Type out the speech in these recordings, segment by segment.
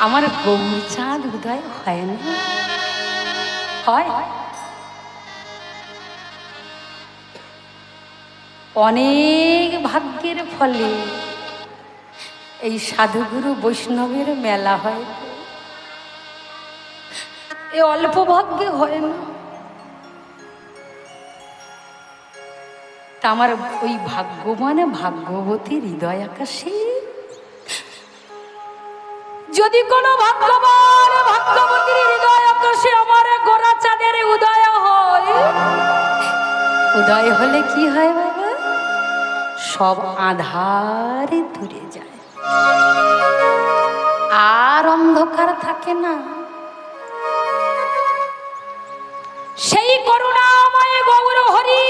আমার গৌর চাঁদ উদয় হয় না? হয়। অনেক ভাগ্যের ফলে এই সাধুগুরু বৈষ্ণবের মেলা হয়। এ অল্প ভাগ্যে হয় না। তা আমার ওই ভাগ্যবান ভাগ্যবতী হৃদয় আকাশে যদি কোনো ভাগ্যবান ভাগ্যবতীর হৃদয় আকাশে আমার গোরা চাঁদের উদয় হয়, উদয় হলে কি হয় বাবা? সব আঁধারে দূরে যায়, আর অন্ধকার থাকে না। সেই করুণাময় গৌর হরি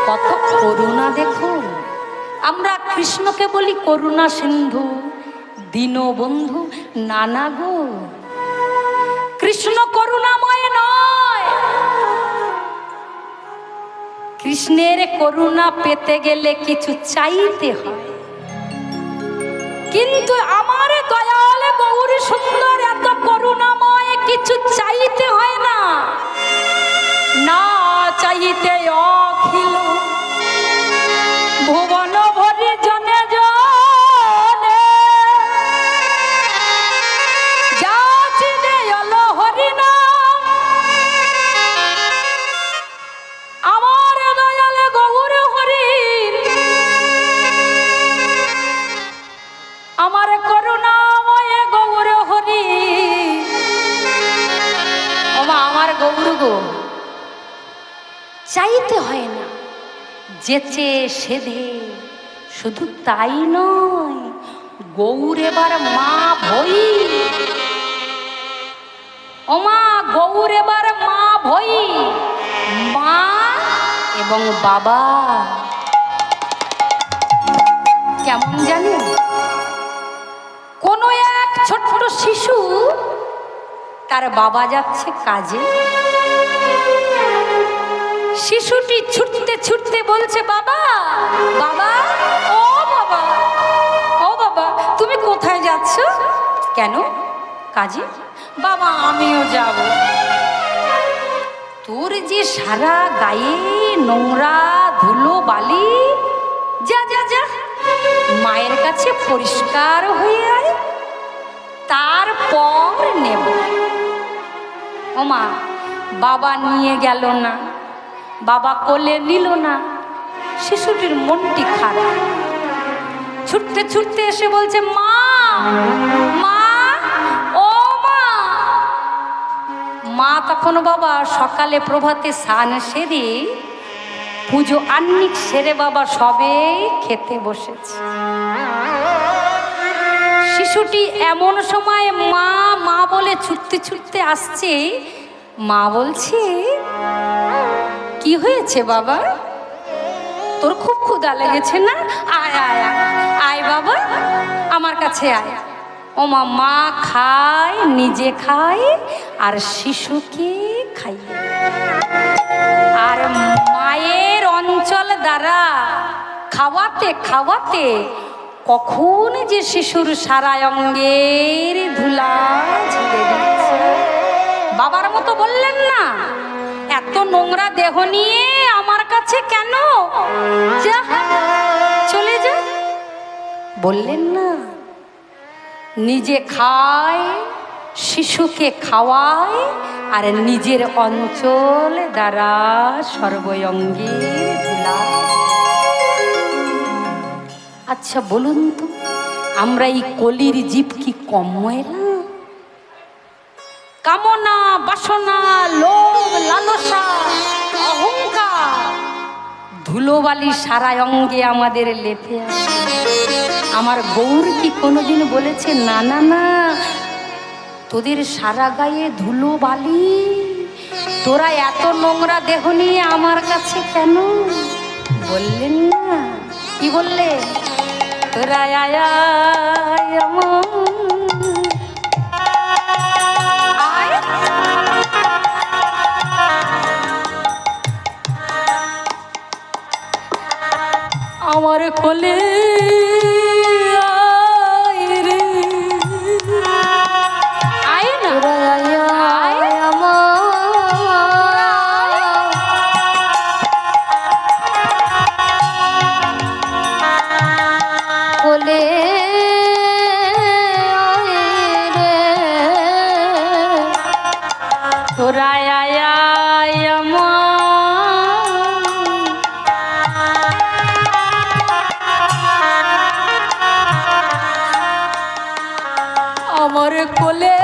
কত করুণা দেখুন। আমরা কৃষ্ণকে বলি করুণা সিন্ধু, দীনবন্ধু নানা গো। কৃষ্ণ করুণাময় নয়। কৃষ্ণের করুণা পেতে গেলে কিছু চাইতে হয়, কিন্তু আমার দয়াল গৌর সুন্দর এত করুণাময় কিছু চাইতে হয় না। না চাইতে অখিল ভুবন ভরে জনে জনে যাচিতে এল হরিনাম। আমার দয়াল গৌর হরি আমার করুণাময় গৌর হরি, ওমা আমার গৌর গো, চাইতে হয় না, যেচে সেধে। শুধু তাই নয়, গৌর এবার মা ভই। ওমা গৌর এবার মা ভই, মা এবং বাবা। কেমন জানেন? কোনো এক ছোট্ট শিশু, তার বাবা যাচ্ছে কাজে। শিশুটি ছুটতে ছুটতে বলছে, বাবা বাবা, ও বাবা, ও বাবা, তুমি কোথায় যাচ্ছ? কেন? কাজে। বাবা আমিও যাব। তোর যে সারা গায়ে নোংরা ধুলো বালি, যা যা যা মায়ের কাছে পরিষ্কার হয়ে আয়, তারপর নেব। ও মা, বাবা নিয়ে গেল না, বাবা কোলে নিল না। শিশুটির মনটি খারাপ। ছুটতে ছুটতে এসে বলছে, মা মা, ও মা। মা তখন বাবা সকালে প্রভাতে স্নান সেরে পুজো আহ্নিক সেরে বাবা সবে খেতে বসেছে। শিশুটি এমন সময় মা মা বলে ছুটতে ছুটতে আসছে। মা বলছে, কি হয়েছে বাবা? তোর খুব ক্ষুধা লেগেছে না? আয় আয় আয় বাবা, আমার কাছে আয়। ও মা, মা খায়, নিজে খায়, আর শিশুকে খাইয়ে। আর মায়ের অঞ্চল দ্বারা খাওয়াতে খাওয়াতে কখন যে শিশুর সারা অঙ্গের ধুলা ঝেড়ে দিচ্ছে। বাবার মতো বললেন না, এত নোংরা দেহ নিয়ে আমার কাছে কেন? যা, চলে যা। বললেন না, নিজে খায়, শিশুকে খাওয়ায়, আর নিজের অঞ্চল দ্বারা সর্বঙ্গে ধুলা। আচ্ছা বলুন তো, আমরা এই কলির জীব কি কম ময়লা? কামনা, বাসনা, লোভ, লালসা, অহংকার, ধুলোবালি সারা অঙ্গে আমাদের লেপে আছে। আমার গৌর কি কোনোদিন বলেছে, না না না, তোদের সারা গায়ে ধুলোবালি, তোরা এত নোংরা দেহ নিয়ে আমার কাছে কেন? বললেন না? কি বললে? তোরা আয় আমার কোলে, আয় রে আমার কোলে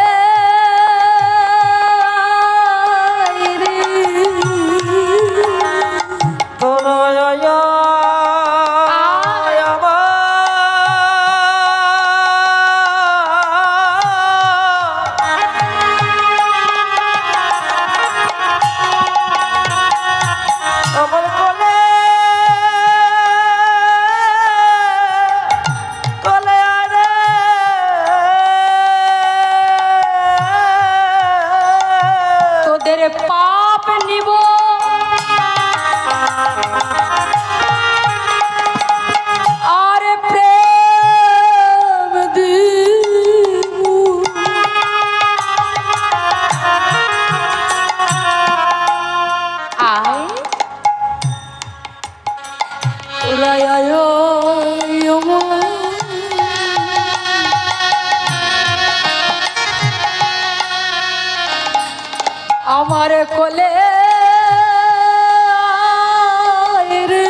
পাপ নিব আর প্রেম দিব আয় রায় আমার কোলে রে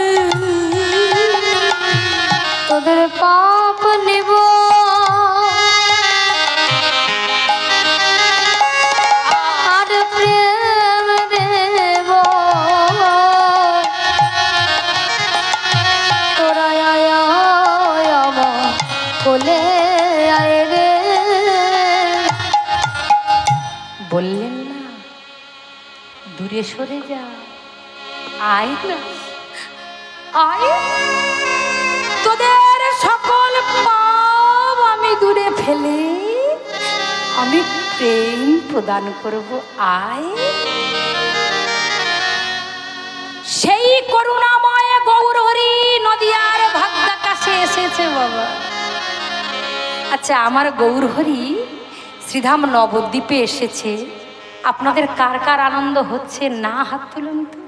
তোদের পাপ নিব আর প্রেম দেব তোরা আমার কোলে আয় রে বললেন না দূরে সরে যা আয় না আয় তোদের সকল পাপ আমি দূরে ফেলে আমি প্রেম প্রদান করব আয় সেই করুণাময় গৌরহরি নদিয়ার ভাগ্যাকাশে এসেছে বাবা। আচ্ছা আমার গৌরহরি শ্রীধাম নবদ্বীপে এসেছে, আপনাদের কার কার আনন্দ হচ্ছে না হাত তুলুন তো।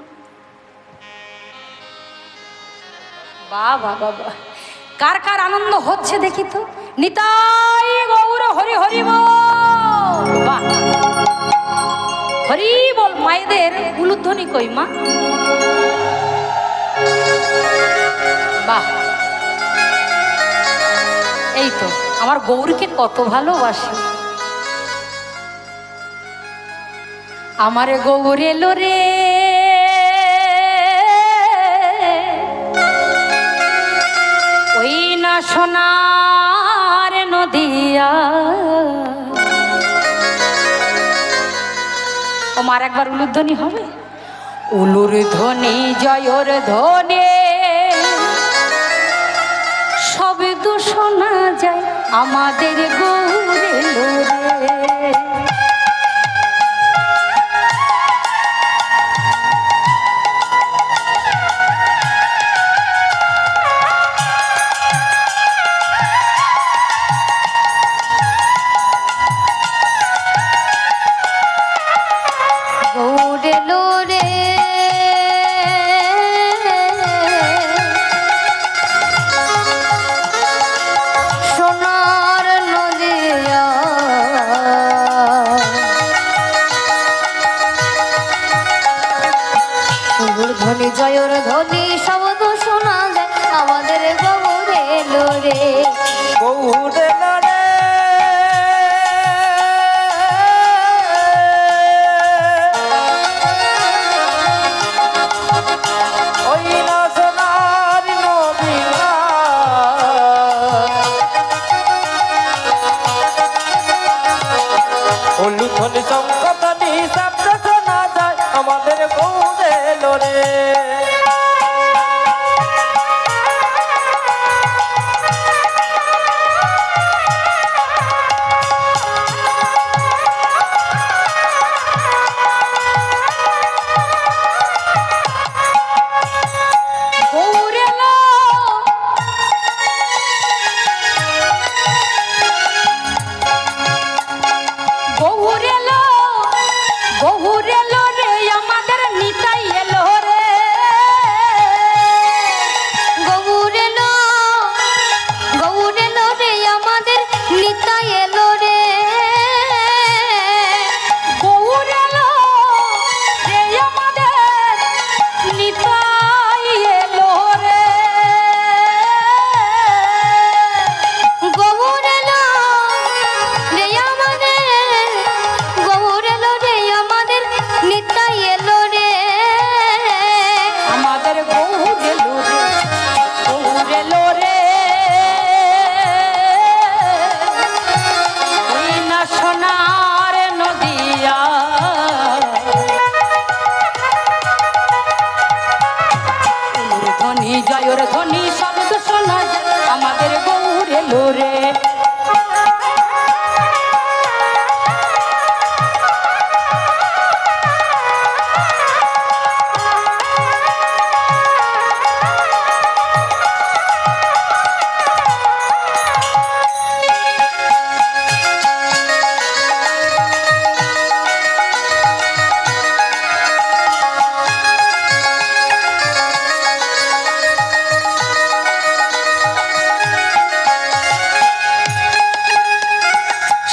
বাবা বাবা কার কার আনন্দ হচ্ছে দেখি তো। নিতাই গৌর হরি হরি বল, বাহ হরি বল। মায়েদের উলুধ্বনি কই মা? বাহ এই তো আমার গৌরকে কত ভালোবাসে। আমার গৌর এলো রে ওই না সোনার নদিয়া। ও মার একবার উলুধ্বনি হবে। উলুর ধ্বনি জয়র ধ্বনি শব্দ শোনা যায় আমাদের গৌর এলো রে। ধ্বনি জয়র ধ্বনি শব্দ শোনা যায় আমাদের গৌর এলো রে। গৌর এলো রে ওই না সোনার নদিয়া। উলুধ্বনি শঙ্খধ্বনি শব্দ শোনা যায় আমাদের গৌর এলো রে।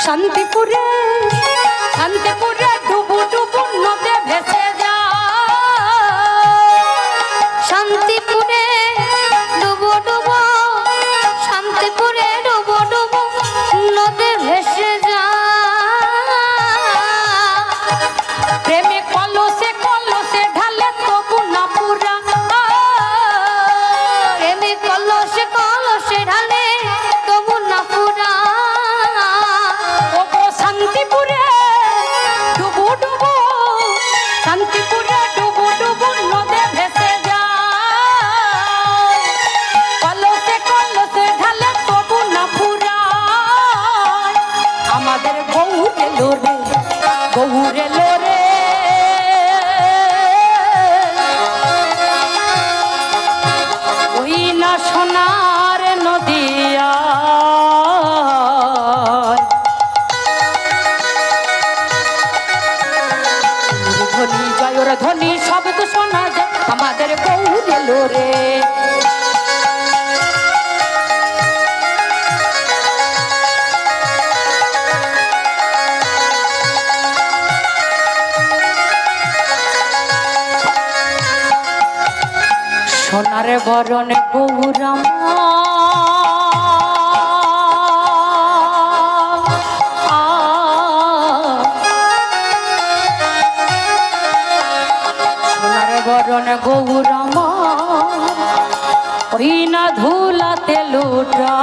শান্তিপুরে শান্তিপুরে ডুবু ডুবু নদে ভেসে যা শান্তিপুরে ডুবো ডুবো শান্তিপুরে ডুবো ডুবো নদে ভেসে যা প্রেমে কলসে কলসে ঢালে তবু না পুরা প্রেমে কলসে কলসে ঢালে তবু না পুরা ও গো শান্তিপুরে ডুবু ডুবু শান্তিপুরে ডুবু ডুবু নদে ভেসে যা কলসে কলসে ঢালে তবু না পুরা আমাদের গৌরে লোরে গৌরে লোরে ওই না সোনার নদিয়া ধ্বনি জয়র ধ্বনি শব্দ শোনা যায় আমাদের গৌরে লোরে সোনার বরণ গৌরামা সোনার বরণ গৌরামা ওই না ধুলাতে লুটা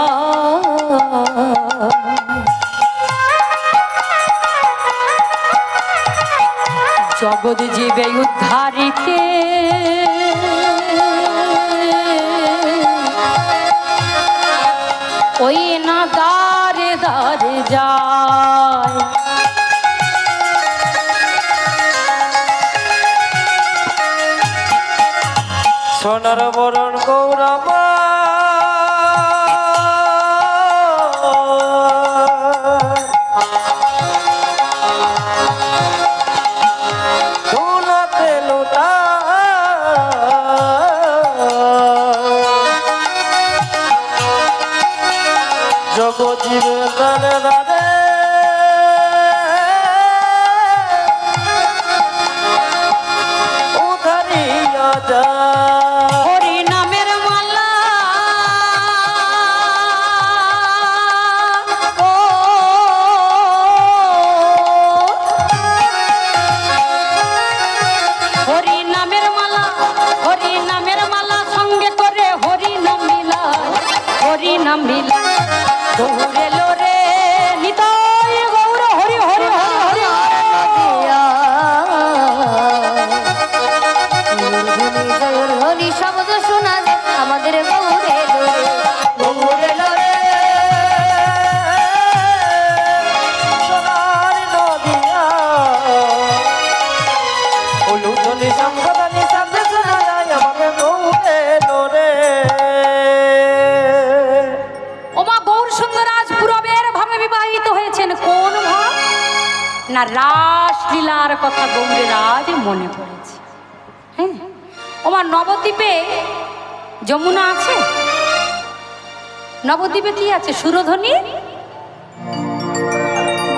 জগৎ জীবে উদ্ধারিকে ওই না দারে দারে যায় সোনার বরণ গৌরামা ধুলাতে লোটা জগজীবে দানে দানে উধারিয়া যা হরি নামের মালা ও হরি নামের মালা হরি নামের মালা সঙ্গে করে হরি নাম মিলায় হরি নাম মিলায় গৌরে লোরে নিতাই গৌর হরি হরি হরি হরি ধ্বনি জয়র ধ্বনি শব্দ শোনা যায় আমাদের গৌরে লোরে গৌরে লোরে সোনার নদিয়া উলুধনি সম্পদানি সাথে শোনা যায় আমাদের গৌরে লোরে ওমা গৌর সুন্দরাজ পুরবের ভাবে বিবাহিত হয়েছেন কোন ভাব না রাসলীলার কথা গৌরের আজ মনে পড়েছে হ্যাঁ ওমা নবদ্বীপে যমুনা আছে নবদ্বীপে কি আছে সুরধ্বনি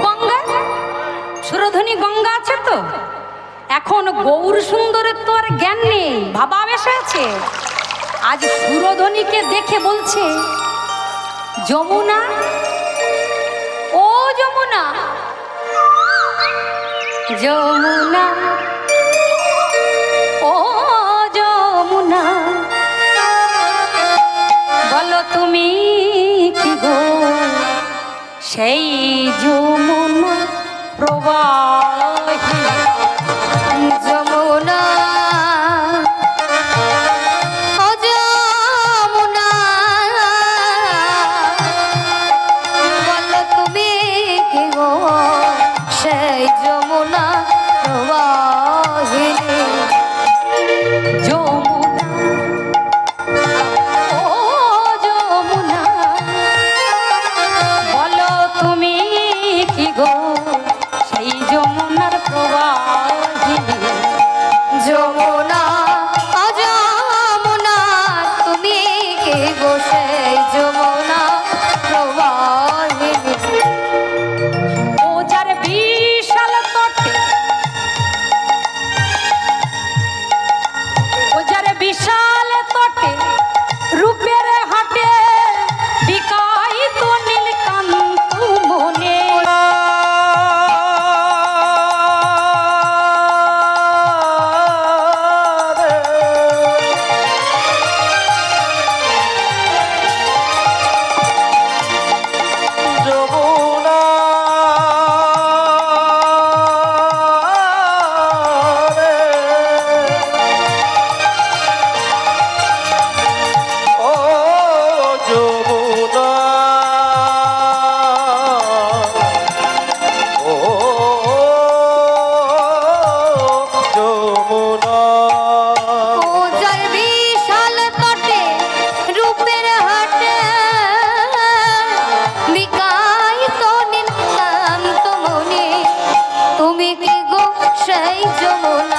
গঙ্গা সুরধ্বনি গঙ্গা আছে তো এখন গৌর সুন্দরের তো আর জ্ঞান নেই ভাবাবেশ আছে আজ সুরধ্বনিকে দেখে বলছে যমুনা ও যমুনা যমুনা ও যমুনা বলো তুমি কি গো সেই যমুনা প্রবাহী যমুনা ও যমুনা বলো তুমি কি গো সেই যমুনা প্রবাহিনী যমুনা ও যমুনা বলো তুমি কি গো সেই যমুনার প্রবাহিনী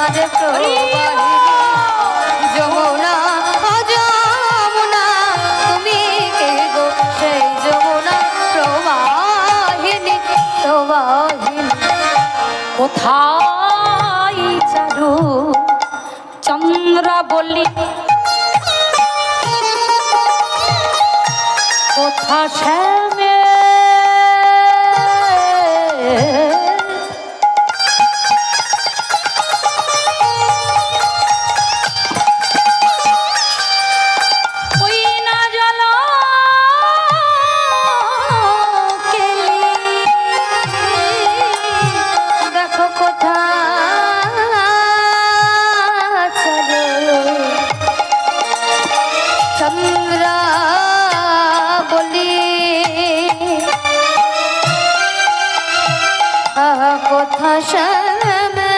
সোনার প্রবাহিনী যমুনা ও যমুনা তুমি কে গো সেই যমুনা প্রবাহিনী প্রবাহিনী কোথায় চারু চন্দ্র বলি কোথা শ্যামে ওই না জল কেলি দেখো কোথা চলো চন্দ্র বলি কোথা শ্যামে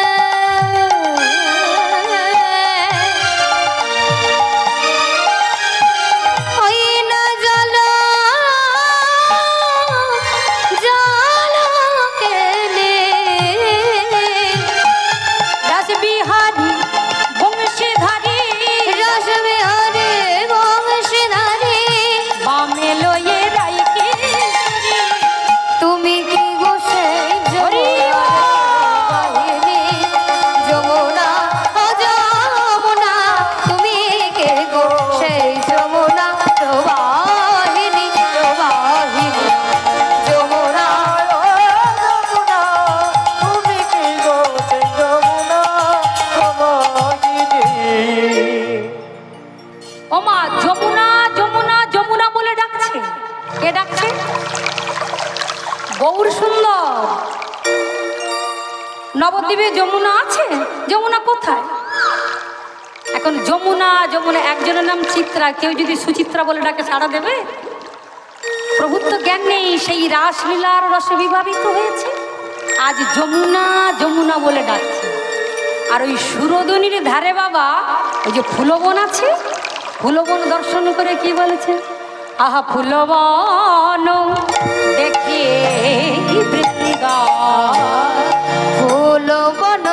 ওই না জল জল কেলে রাসবিহারী বংশীধারী রসবিহারী বংশীধারী বামে লয়ে রাইকে তুমি কি গো সেই বাহিনী যমুনা ও যমুনা তুমি কে গো সেই যমুনা প্রবাহিনী প্রবাহিনী যমুনা যমুনা তুমি কি গো সেই যমুনা প্রবাহিনী। ওমা যমুনা যমুনা যমুনা বলে ডাকছে। কে ডাকছে? গৌর সুন্দর। নবদ্বীপে যমুনা আছে? যমুনা কোথায়? এখন যমুনা যমুনা, একজনের নাম চিত্রা, কেউ যদি সুচিত্রা বলে ডাকে সাড়া দেবে? প্রভুর তো জ্ঞান নেই, সেই রাসলীলার রসে বিভাবিত হয়েছে, আজ যমুনা যমুনা বলে ডাকছে। আর ওই সুরধনির ধারে বাবা ওই যে ফুলবন আছে, ফুলবন দর্শন করে কি বলেছে? আহা ফুলবন দেখে বৃন্দা ফুল বন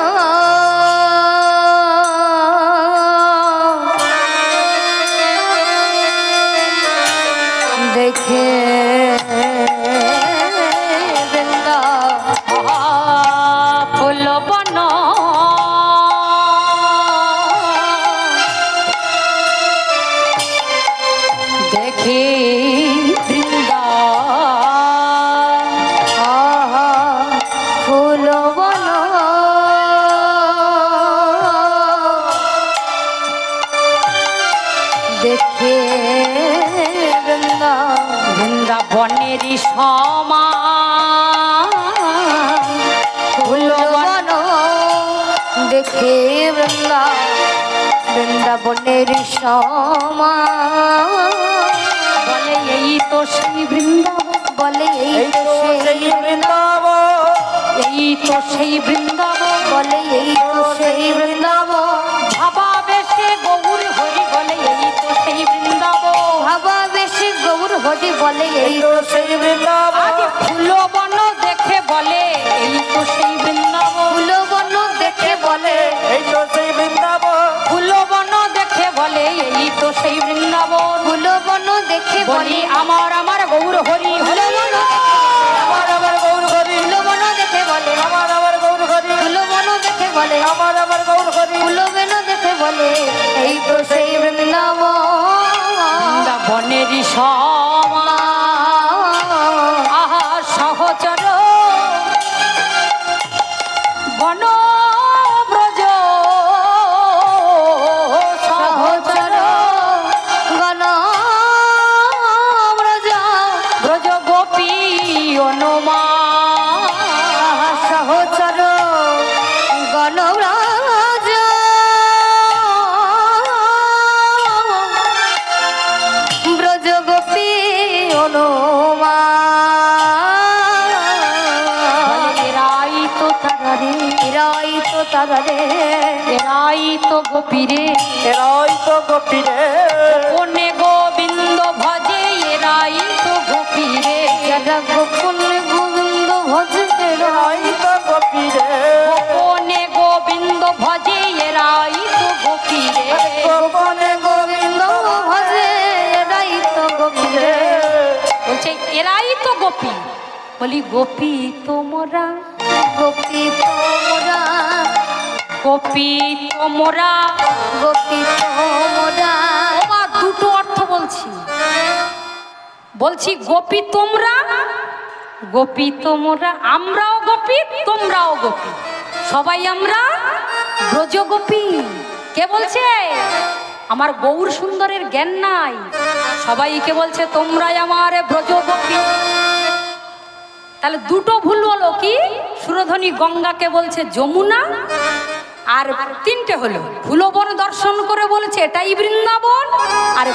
দেখে বৃন্দা ফুলবন দেখে বৃন্দা ফুল বন দেখে বৃন্দা বৃন্দাবনেরই সমান ফুলবন দেখে বৃন্দা বৃন্দাবনের সমান বলে এই তো সেই বৃন্দাবন, বলে এই তো সেই বৃন্দাবন, এই তো সেই বৃন্দাবন, বলে এই তো সেই বৃন্দাবন ভাবা বেশে গৌর হরি বলে এই তো সেই বৃন্দাবন। ভাবা বেশি গৌর হরি বলে এই এই তো সেই বৃন্দাবন, আজ ফুলবন দেখে বলে এই তো সেই বৃন্দাবন, ফুলবন দেখে বলে এই তো সেই বৃন্দাবন, ফুলবন দেখে বলে এই তো সেই বৃন্দাবন। ফুলবন দেখে বলি বলে আমার আমার গৌর হরি হরি আমার আমার গৌর হরি, ফুলবন দেখে বলে আমার আমার গৌর হরি, ফুলবন দেখে বলে আমার আমার গৌর হরি। ফুলবন দেখে বলে এই তো সেই বৃন্দাবন বৃন্দাবনেরই সমান আহা সহচর বন ব্রজ সহচর গণ ব্রজ ব্রজ গোপী অনুমা সহচর গণ ব্রজ ব্রজ গোপী অনুমা এরাই তো তারা রে, রাই তো তারা রে এরাই তো গোপী রে, এরাই তো গোপী রে, কোনে গোবিন্দ ভজে এরাই তো গোপী রে, যারা গোপন গোবিন্দ ভজ এরাই তো গোপী রে, কোনে গোবিন্দ ভজে এরাই তো গোপী। বলি গোপী তোমরা, গোপী তোমরা, গোপী তোমরা, গোপী তোমরা। ওমা দুটো অর্থ বলছি, বলছি গোপী তোমরা, গোপী তোমরা, আমরাও গোপী তোমরাও গোপী, সবাই আমরা ব্রজগোপী। কে বলছে? আমার গৌর সুন্দরের জ্ঞান নাই, সবাইকে বলছে তোমরাই আমার ব্রজগোপী। তাহলে দুটো ভুল হলো কি? সুরধনী গঙ্গাকে বলছে যমুনা, আর তিনটে হলো ফুলবন দর্শন করে বলেছে এটাই বৃন্দাবন, আর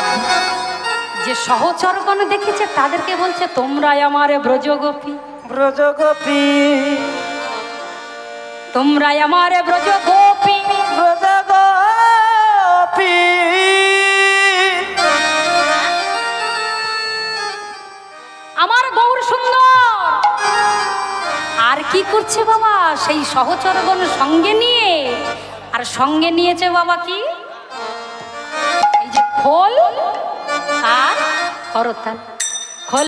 যে সহচরগণ দেখেছে তাদেরকে বলছে তোমরাই আমার ব্রজগোপী। ব্রজগোপী, তোমরাই আমার ব্রজগোপী। ব্রজগোপী। আমার গৌর সুন্দর আর কি করছে বাবা? সেই সহচরগণ সঙ্গে নিয়ে, আর সঙ্গে নিয়েছে বাবা কি? এই যে খোল আর করতাল।